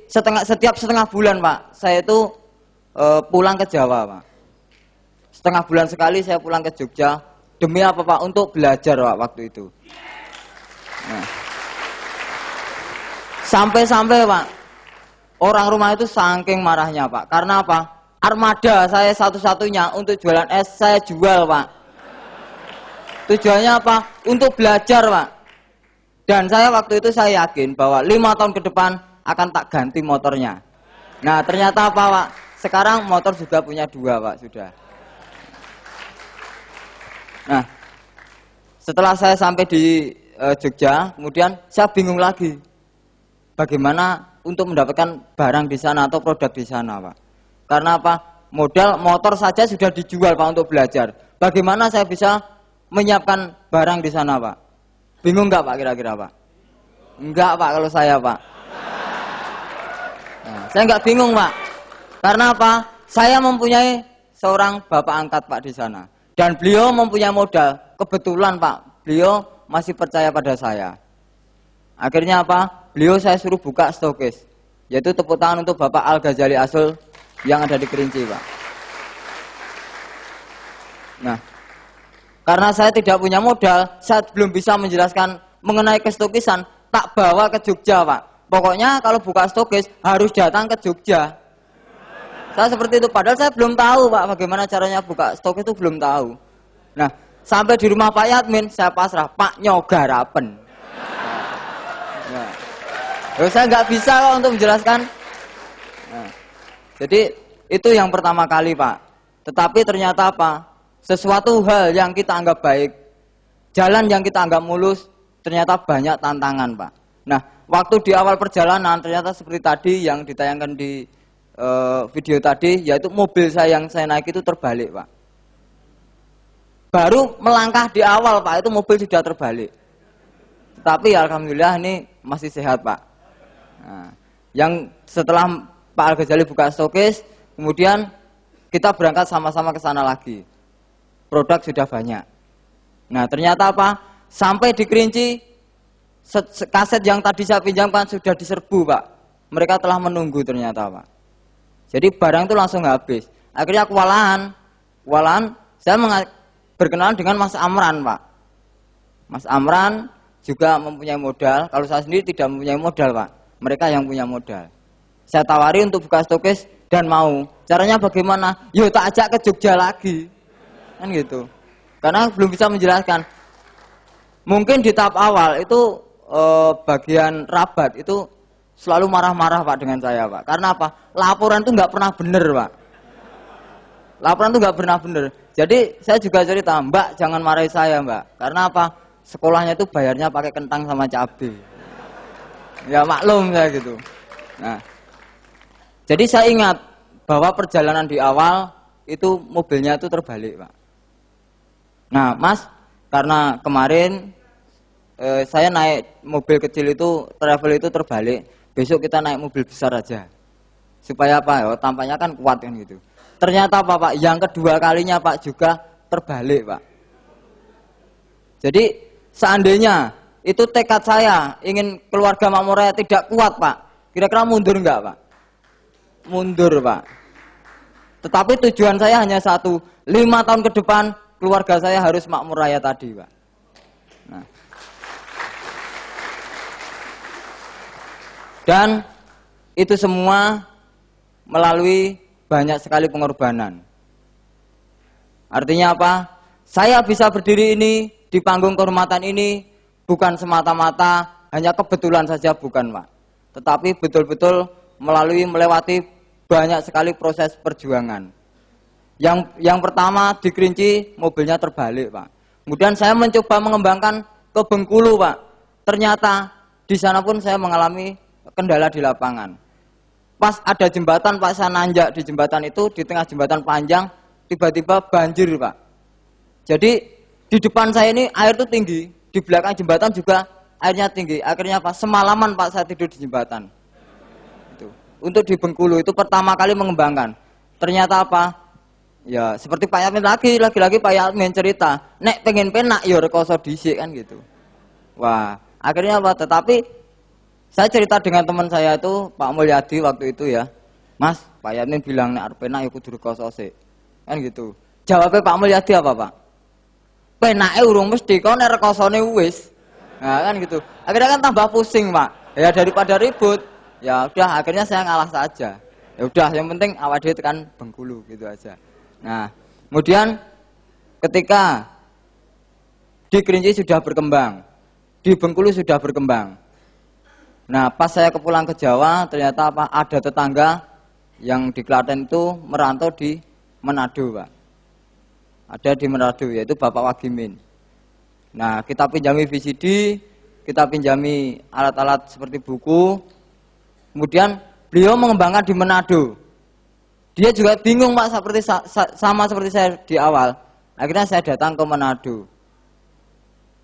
setiap setengah bulan Pak, saya itu pulang ke Jawa Pak. Setengah bulan sekali saya pulang ke Jogja. Demi apa Pak? Untuk belajar Pak waktu itu. Nah, sampai-sampai Pak, orang rumah itu saking marahnya Pak. Karena apa? Armada saya satu-satunya untuk jualan es saya jual Pak. Tujuannya apa? Untuk belajar Pak. Dan saya waktu itu saya yakin bahwa 5 tahun ke depan akan tak ganti motornya. Nah ternyata apa Pak? Sekarang motor juga punya 2 Pak sudah. Nah setelah saya sampai di Jogja, kemudian saya bingung lagi. Bagaimana untuk mendapatkan barang di sana atau produk di sana Pak? Karena apa? Modal motor saja sudah dijual Pak untuk belajar. Bagaimana saya bisa menyiapkan barang di sana Pak? Bingung nggak Pak kira-kira Pak? Enggak Pak kalau saya Pak. Nah, saya nggak bingung Pak. Karena apa? Saya mempunyai seorang bapak angkat Pak di sana. Dan beliau mempunyai modal. Kebetulan Pak, beliau masih percaya pada saya. Akhirnya apa? Beliau saya suruh buka stokis. Yaitu tepuk tangan untuk Bapak Al-Ghazali Asul yang ada di Kerinci Pak. Nah, karena saya tidak punya modal, saya belum bisa menjelaskan mengenai kestokisan, tak bawa ke Jogja Pak. Pokoknya kalau buka stokis harus datang ke Jogja. Saya seperti itu, padahal saya belum tahu Pak bagaimana caranya buka stokis itu belum tahu. Nah, sampai di rumah Pak Yadmin saya pasrah, Pak nyogarapen. Nah, saya nggak bisa kok untuk menjelaskan. Nah, jadi itu yang pertama kali Pak. Tetapi ternyata apa? Sesuatu hal yang kita anggap baik, jalan yang kita anggap mulus, ternyata banyak tantangan Pak. Nah, waktu di awal perjalanan ternyata seperti tadi yang ditayangkan di video tadi, yaitu mobil saya yang saya naik itu terbalik Pak. Baru melangkah di awal Pak, itu mobil sudah terbalik. Tapi alhamdulillah ini masih sehat Pak. Nah, yang setelah Pak Al-Ghazali buka stokis, kemudian kita berangkat sama-sama ke sana lagi. Produk sudah banyak. Nah ternyata apa? Sampai di Kerinci, kaset yang tadi saya pinjamkan sudah diserbu Pak. Mereka telah menunggu ternyata Pak. Jadi barang itu langsung habis. Akhirnya kewalahan saya berkenalan dengan Mas Amran Pak. Mas Amran juga mempunyai modal. Kalau saya sendiri tidak mempunyai modal Pak. Mereka yang punya modal. Saya tawari untuk buka stokis dan mau. Caranya bagaimana? Yo tak ajak ke Jogja lagi. Kan gitu. Karena belum bisa menjelaskan. Mungkin di tahap awal itu bagian rabat itu selalu marah-marah Pak dengan saya Pak. Karena apa? Laporan itu nggak pernah bener Pak. Laporan itu nggak pernah bener. Jadi saya juga cerita, Mbak jangan marahi saya Mbak. Karena apa? Sekolahnya itu bayarnya pakai kentang sama cabai. Ya maklum saya gitu. Nah, jadi saya ingat bahwa perjalanan di awal itu mobilnya itu terbalik Pak. Nah Mas, karena kemarin saya naik mobil kecil itu, travel itu terbalik. Besok kita naik mobil besar aja. Supaya apa ya, tampaknya kan kuat kan gitu. Ternyata apa Pak, yang kedua kalinya Pak juga terbalik Pak. Jadi seandainya itu tekad saya ingin keluarga Makmur Raya tidak kuat Pak, kira-kira mundur enggak Pak? Mundur Pak. Tetapi tujuan saya hanya satu, 5 tahun ke depan keluarga saya harus Makmur Raya tadi Pak. Nah. Dan itu semua melalui banyak sekali pengorbanan. Artinya apa? Saya bisa berdiri ini di panggung kehormatan ini bukan semata-mata hanya kebetulan saja, bukan Pak. Tetapi betul-betul melewati banyak sekali proses perjuangan. Yang pertama di Kerinci mobilnya terbalik Pak. Kemudian saya mencoba mengembangkan ke Bengkulu Pak. Ternyata di sana pun saya mengalami kendala di lapangan. Pas ada jembatan Pak, saya nanjak di jembatan itu, di tengah jembatan panjang tiba-tiba banjir Pak. Jadi di depan saya ini air itu tinggi, di belakang jembatan juga airnya tinggi. Akhirnya Pak, semalaman Pak saya tidur di jembatan. Itu. Untuk di Bengkulu itu pertama kali mengembangkan. Ternyata apa? Ya seperti Pak Yadmin lagi-lagi Pak Yadmin cerita, nek pengen penak ya rekoso dhisik kan gitu. Wah, akhirnya apa? Tetapi Saya cerita dengan teman saya itu, Pak Mulyadi waktu itu ya. Mas, Pak Yamin bilang nek arep penak ya kudu rekoso sik. Kan gitu. Jawabnya Pak Mulyadi apa, Pak? Penake urung mesti kok nek rekosone wis. Nah, kan gitu. Akhirnya kan tambah pusing, Pak. Ya daripada ribut, ya udah akhirnya saya ngalah saja. Ya udah, yang penting awak dhewe tekan Bengkulu gitu aja. Nah, kemudian ketika di Kerinci sudah berkembang, di Bengkulu sudah berkembang. Nah, pas saya pulang ke Jawa, ternyata apa? Ada tetangga yang di Klaten itu merantau di Manado, Pak. Ada di Manado, yaitu Bapak Wagimin. Nah, kita pinjami VCD, kita pinjami alat-alat seperti buku. Kemudian beliau mengembangkan di Manado. Dia juga bingung, Pak, seperti sama seperti saya di awal. Akhirnya saya datang ke Manado.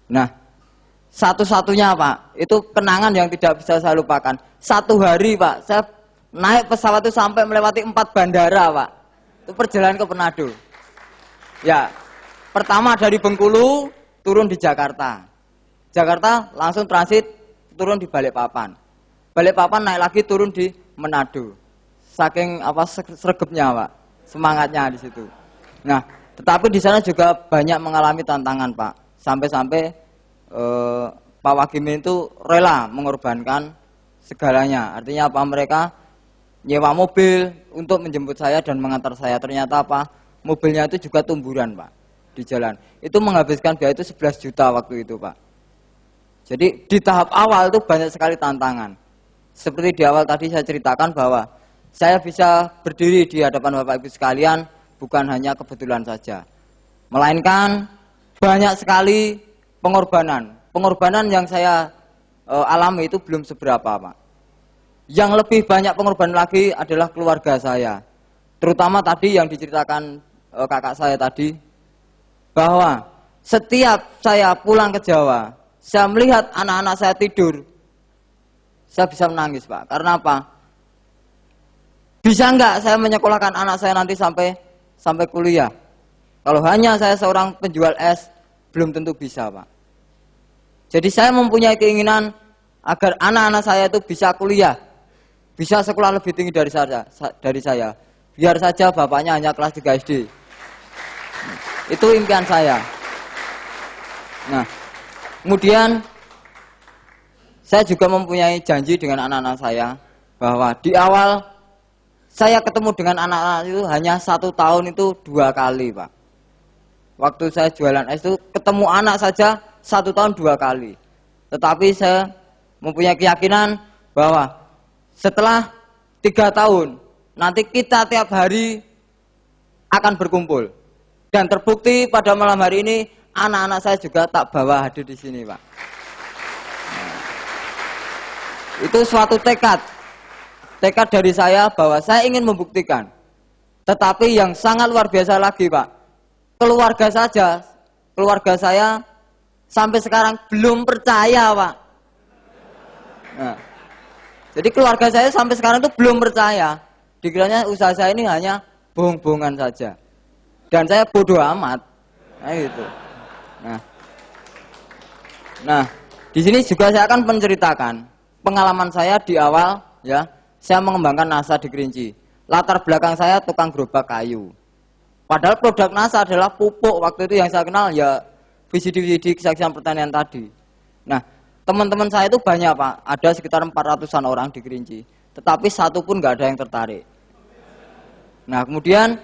Nah, satu-satunya, Pak, itu kenangan yang tidak bisa saya lupakan. Satu hari, Pak, saya naik pesawat itu sampai melewati 4 bandara, Pak. Itu perjalanan ke Manado. Ya, pertama dari Bengkulu turun di Jakarta. Jakarta langsung transit turun di Balikpapan. Balikpapan naik lagi turun di Manado. Saking apa sregepnya, Pak, semangatnya di situ. Nah, tetapi di sana juga banyak mengalami tantangan, Pak. Sampai-sampai Pak Wagimin itu rela mengorbankan segalanya. Artinya apa? Mereka nyewa mobil untuk menjemput saya dan mengantar saya. Ternyata apa? Mobilnya itu juga tumburan, Pak, di jalan. Itu menghabiskan biaya itu 11 juta waktu itu, Pak. Jadi di tahap awal itu banyak sekali tantangan. Seperti di awal tadi saya ceritakan bahwa saya bisa berdiri di hadapan Bapak Ibu sekalian bukan hanya kebetulan saja, melainkan banyak sekali pengorbanan. Pengorbanan yang saya alami itu belum seberapa, Pak. Yang lebih banyak pengorbanan lagi adalah keluarga saya. Terutama tadi yang diceritakan kakak saya tadi, bahwa setiap saya pulang ke Jawa, saya melihat anak-anak saya tidur, saya bisa menangis, Pak. Karena apa? Bisa enggak saya menyekolahkan anak saya nanti sampai kuliah? Kalau hanya saya seorang penjual es, belum tentu bisa, Pak. Jadi saya mempunyai keinginan agar anak-anak saya itu bisa kuliah, bisa sekolah lebih tinggi dari saya. Biar saja bapaknya hanya kelas 3 SD. Itu impian saya. Nah, kemudian saya juga mempunyai janji dengan anak-anak saya bahwa di awal saya ketemu dengan anak-anak itu hanya 1 tahun itu 2 kali, Pak. Waktu saya jualan es itu ketemu anak saja 1 tahun 2 kali. Tetapi saya mempunyai keyakinan bahwa setelah 3 tahun nanti kita tiap hari akan berkumpul. Dan terbukti pada malam hari ini anak-anak saya juga tak bawa hadir di sini, Pak. Nah, itu suatu tekad dari saya bahwa saya ingin membuktikan. Tetapi yang sangat luar biasa lagi, Pak, keluarga saya sampai sekarang belum percaya, Pak. Nah, jadi keluarga saya sampai sekarang itu belum percaya. Dikiranya usaha saya ini hanya bohong-bohongan saja. Dan saya bodoh amat. Nah, gitu. Nah, di sini juga saya akan menceritakan pengalaman saya di awal, ya. Saya mengembangkan NASA di Kerinci. Latar belakang saya tukang gerobak kayu. Padahal produk NASA adalah pupuk. Waktu itu yang saya kenal ya VCD kesaksian pertanian tadi. Nah, teman-teman saya itu banyak, Pak. Ada sekitar 400-an orang di Kerinci. Tetapi satu pun nggak ada yang tertarik. Nah, kemudian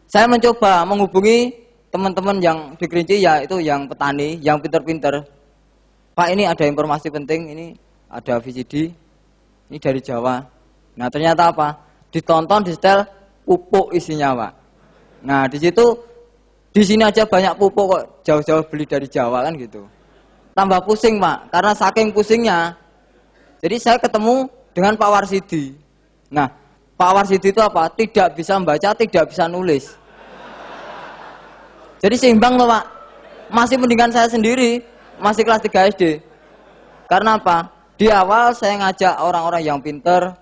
saya mencoba menghubungi teman-teman yang di Kerinci, yaitu yang petani, yang pinter-pinter. Pak, ini ada informasi penting, ini ada VCD, ini dari Jawa. Nah, ternyata apa? Ditonton, di setel, pupuk isinya, Pak. Nah, di sini aja banyak pupuk kok, jauh-jauh beli dari Jawa kan gitu. Tambah pusing, Pak, karena saking pusingnya. Jadi saya ketemu dengan Pak Warsidi. Nah, Pak Warsidi itu apa? Tidak bisa membaca, tidak bisa nulis. Jadi seimbang loh, Pak. Masih mendingan saya sendiri, masih kelas 3 SD. Karena apa? Di awal saya ngajak orang-orang yang pinter,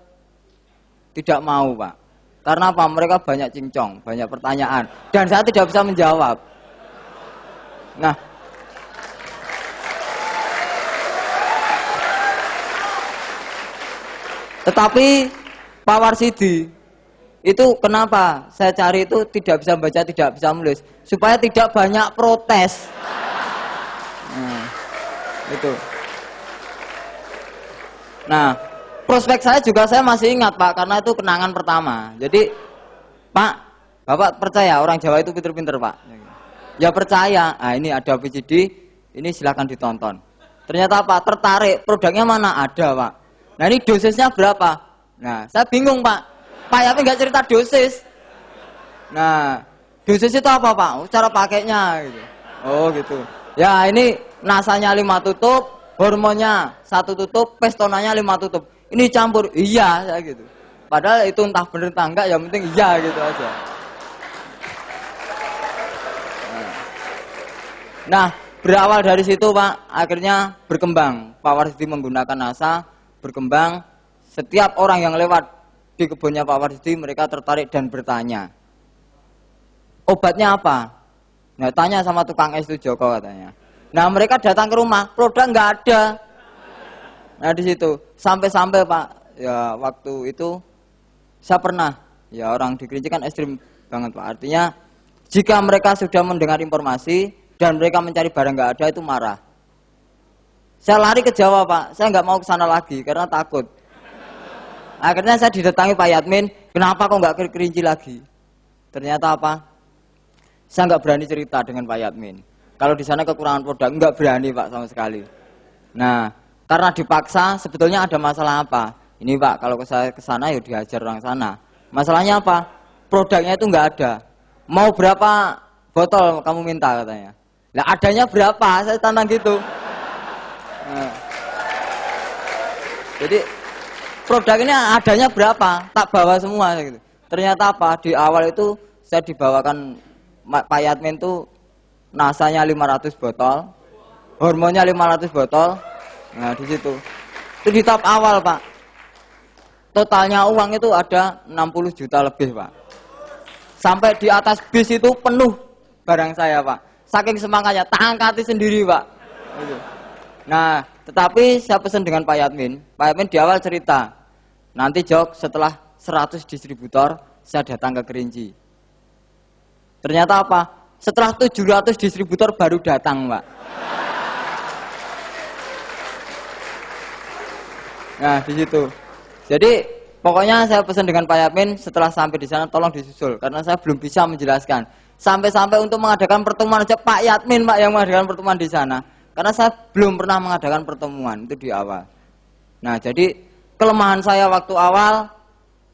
tidak mau, Pak. Karena apa? Mereka banyak cincong, banyak pertanyaan. Dan saya tidak bisa menjawab. Nah, Tetapi Pak Warsidi itu kenapa saya cari itu tidak bisa baca, tidak bisa menulis, supaya tidak banyak protes. Nah, itu. Nah, prospek saya juga saya masih ingat Pak, karena itu kenangan pertama. Jadi Pak, Bapak percaya orang Jawa itu pinter-pinter Pak? Ya percaya. Nah, ini ada VCD, ini silahkan ditonton. Ternyata Pak tertarik, produknya mana ada Pak. Nah ini dosisnya berapa? Nah saya bingung Pak. Pak Yamin nggak cerita dosis. Nah dosis itu apa Pak? Cara pakainya gitu. Oh gitu. Ya ini nasanya 5 tutup, hormonnya 1 tutup, pestonanya 5 tutup. Ini campur, iya saya gitu. Padahal itu entah bener entah enggak, yang penting iya gitu aja. Nah berawal dari situ Pak, akhirnya berkembang. Pak Warsidi menggunakan NASA, berkembang. Setiap orang yang lewat di kebunnya Pak Warsidi, mereka tertarik dan bertanya, obatnya apa? Nah tanya sama tukang es itu Joko katanya. Nah mereka datang ke rumah, produk nggak ada. Nah di situ sampai-sampai Pak, ya waktu itu saya pernah, ya orang di Kerinci kan ekstrim banget Pak. Artinya jika mereka sudah mendengar informasi dan mereka mencari barang nggak ada, itu marah. Saya lari ke Jawa Pak, saya nggak mau ke sana lagi karena takut. Akhirnya saya didatangi Pak Yatmin, kenapa kok nggak ke Kerinci lagi? Ternyata apa? Saya nggak berani cerita dengan Pak Yatmin. Kalau di sana kekurangan produk, nggak berani Pak sama sekali. Nah, karena dipaksa, sebetulnya ada masalah apa? Ini Pak, kalau saya ke sana ya dihajar orang sana. Masalahnya apa? Produknya itu nggak ada. Mau berapa botol kamu minta katanya? Lah adanya berapa? Saya tantang gitu. Nah, jadi produk ini adanya berapa? Tak bawa semua gitu. Ternyata apa? Di awal itu saya dibawakan Pak Yatmin itu nasanya 500 botol, hormonnya 500 botol. Nah di situ. Itu di tahap awal Pak. Totalnya uang itu ada 60 juta lebih Pak. Sampai di atas bis itu penuh barang saya Pak. Saking semangatnya, tak angkati sendiri Pak. Nah, tetapi saya pesan dengan Pak Yatmin. Pak Yatmin di awal cerita, nanti Jok setelah 100 distributor, saya datang ke Kerinci. Ternyata apa? Setelah 700 distributor baru datang Pak. Nah, di situ. Jadi, pokoknya saya pesan dengan Pak Yatmin, setelah sampai di sana tolong disusul. Karena saya belum bisa menjelaskan. Sampai-sampai untuk mengadakan pertemuan aja Pak Yatmin Pak yang mengadakan pertemuan di sana. Karena saya belum pernah mengadakan pertemuan itu di awal. Nah jadi kelemahan saya waktu awal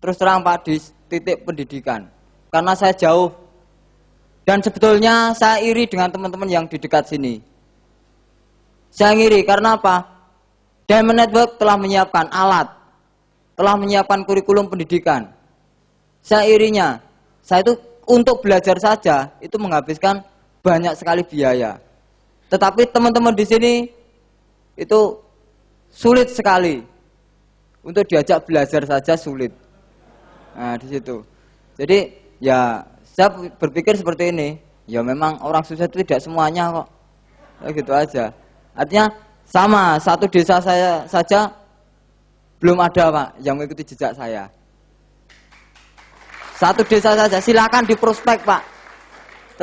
terus terang Pak di titik pendidikan. Karena saya jauh dan sebetulnya saya iri dengan teman-teman yang di dekat sini. Saya iri karena apa? Diamond Network telah menyiapkan alat, telah menyiapkan kurikulum pendidikan. Saya irinya, saya itu untuk belajar saja itu menghabiskan banyak sekali biaya. Tetapi teman-teman di sini itu sulit sekali untuk diajak belajar saja sulit. Nah di situ. Jadi ya saya berpikir seperti ini. Ya memang orang susah itu tidak semuanya kok. Ya, gitu aja. Artinya sama satu desa saya saja belum ada Pak yang mengikuti jejak saya. Satu desa saja, silakan di prospek Pak.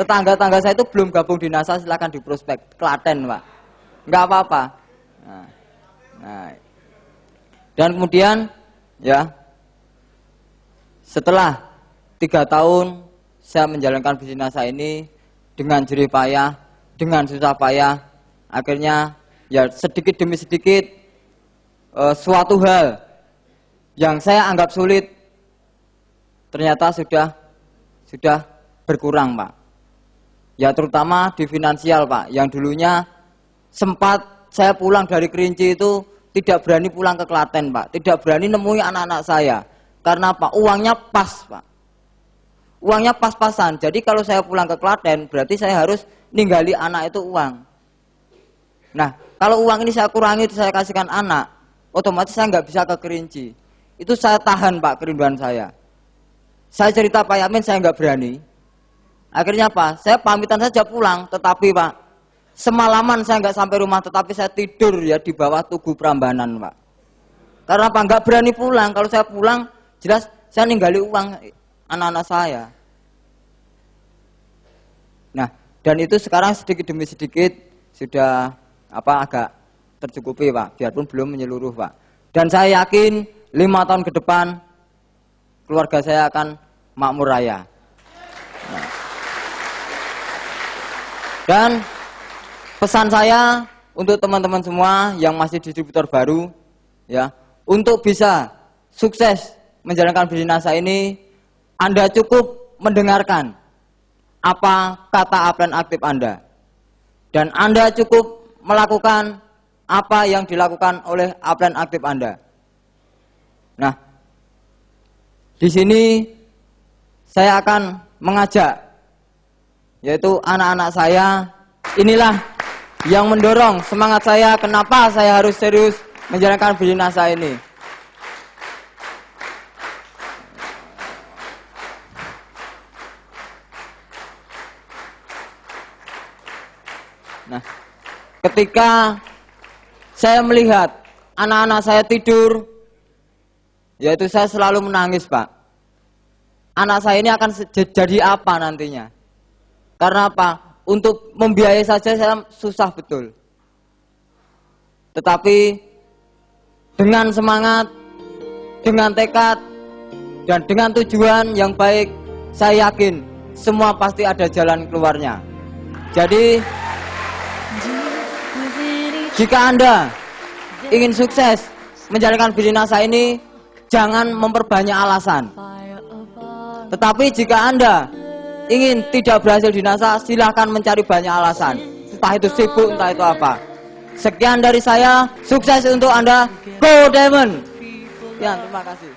Tetangga-tangga saya itu belum gabung di NASA, silakan di prospek. Klaten Pak, nggak apa-apa. Nah, dan kemudian ya setelah 3 tahun saya menjalankan bisnis NASA ini dengan jerih payah, dengan susah payah, akhirnya ya sedikit demi sedikit suatu hal yang saya anggap sulit ternyata sudah berkurang Pak. Ya terutama di finansial Pak. Yang dulunya sempat saya pulang dari Kerinci itu tidak berani pulang ke Klaten Pak. Tidak berani nemui anak-anak saya. Karena apa? Uangnya pas Pak. Uangnya pas-pasan. Jadi kalau saya pulang ke Klaten berarti saya harus ninggali anak itu uang. Nah kalau uang ini saya kurangi itu saya kasihkan anak, otomatis saya nggak bisa ke Kerinci. Itu saya tahan Pak kerinduan saya. Saya cerita Pak Yamin saya nggak berani. Akhirnya apa? Saya pamitan saja pulang, tetapi Pak, semalaman saya nggak sampai rumah, tetapi saya tidur ya di bawah Tugu Prambanan Pak. Karena apa? Nggak berani pulang. Kalau saya pulang, jelas saya ninggali uang anak-anak saya. Nah, dan itu sekarang sedikit demi sedikit sudah agak tercukupi, Pak. Biarpun belum menyeluruh, Pak. Dan saya yakin 5 tahun ke depan keluarga saya akan makmur raya. Nah. Dan pesan saya untuk teman-teman semua yang masih distributor baru, ya, untuk bisa sukses menjalankan bisnis NASA ini, Anda cukup mendengarkan apa kata upline aktif Anda, dan Anda cukup melakukan apa yang dilakukan oleh upline aktif Anda. Nah, di sini saya akan mengajak, yaitu anak-anak saya, inilah yang mendorong semangat saya, kenapa saya harus serius menjalankan bisnis NASA ini. Nah, ketika saya melihat anak-anak saya tidur, yaitu saya selalu menangis, Pak. Anak saya ini akan jadi apa nantinya? Karena apa? Untuk membiayai saja saya susah betul. Tetapi dengan semangat, dengan tekad, dan dengan tujuan yang baik, saya yakin semua pasti ada jalan keluarnya. Jadi, jika Anda ingin sukses menjalankan bisnis NASA ini, jangan memperbanyak alasan. Tetapi jika Anda ingin tidak berhasil di NASA, silahkan mencari banyak alasan. Entah itu sibuk, entah itu apa. Sekian dari saya, sukses untuk Anda, Go Diamond. Ya, terima kasih.